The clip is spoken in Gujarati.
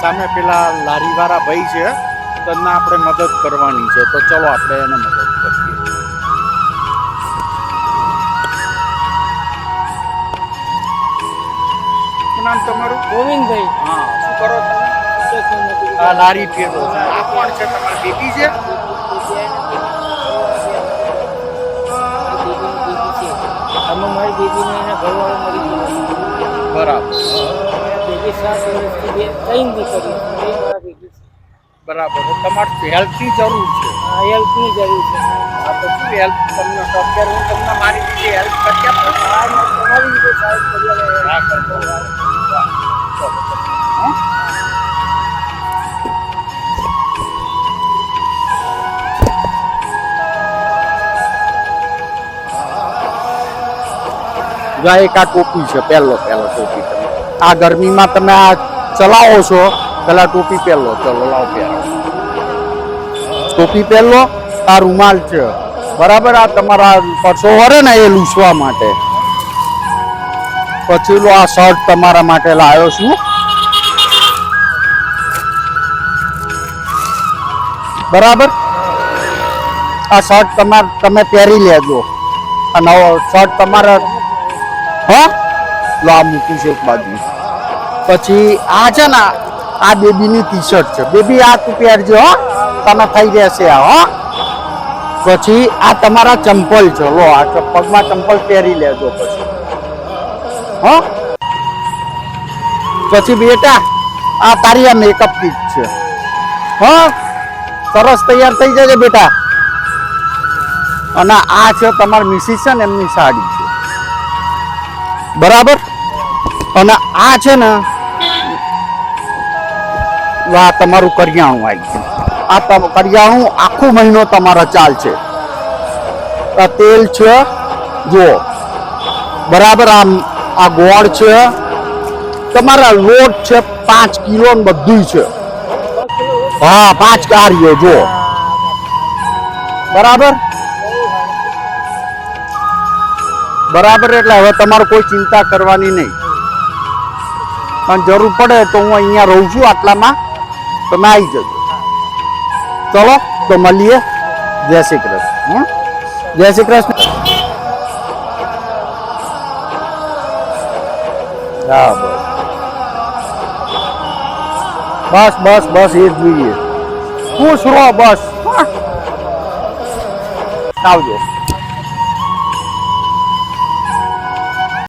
સામે પેલા લારીવાળા ભાઈ છે તેમને આપણે મદદ કરવાની છે, તો ચલો આપણે એને મદદ કરીએ. શું નામ તમારું? ગોવિંદભાઈ. હા, શું કરો તમે? આ લારી ફેરવો છે. આ કોણ છે? તમારી બેબી છે? આમાં મારી બેબીને એના ઘરવાળો મરી ગયો. બરાબર બેબી 7 વર્ષથી 3 દીકરીઓ મારા બેબી. બરાબર. તો તમારે હેલ્પની જરૂર છે. હા, હેલ્પની જરૂર છે. આ તો શું હેલ્પ તમને અત્યારે હું તમને મારી રીતે હેલ્પ કરી આપું. તમારી રીતે સાહેબ કરી હા, કરજો. હા? એક આ ટોપી છે, પહેલો ટોપી તમે આ ગરમીમાં તમે આ ચલાવો છો, પેલા ટોપી પહેલો. ચલો લાવ પહેરો ટોપી પહેલો. આ રૂમાલ છે, બરાબર. આ તમારા પરસો વરે ને એ લૂસવા માટે. પછી આ શર્ટ તમારા માટે લાવ્યો છું, બરાબર. આ શર્ટ તમે પહેરી લેજો. આ નવો શર્ટ તમારા હા લો આ મૂકી છે એક બાજુ. પછી આ છે ને આ બેબીની ટી શર્ટ છે. બેબી આ તું પહેરજો હો, તમે થઈ રહેશે આ હો. પછી આ તમારા ચંપલ છે, લો આ પગમાં ચંપલ પહેરી લેજો પછી હો. પછી બેટા આ તારી આ મેકઅપ કીટ છે હો, સરસ તૈયાર થઈ જજે બેટા. અને આ છે તમારી મિસિસ છે ને એમની સાડી છે, બરાબર. અને આ છે ને આ તમારું કરિયાણું આવી ગયું. આ કરિયાણું આખો મહિનો તમારા ચાલશે. આ તેલ છે જુઓ, બરાબર. આ ગોળ છે તમારા, લોટ છે 5 કિલો ને બધું છે. હા 5 કાર્યો જુઓ, બરાબર. બરાબર. એટલે હવે તમારે કોઈ ચિંતા કરવાની નહીં. પણ જરૂર પડે તો હું અહીંયા રહું છું આટલામાં, તમે આવી જજો. ચલો તો મળીએ. જય શ્રી કૃષ્ણ. જય શ્રી કૃષ્ણ. હા બસ બસ બસ એ જ જોઈએ. ખુશ રહો બસ. આવજો.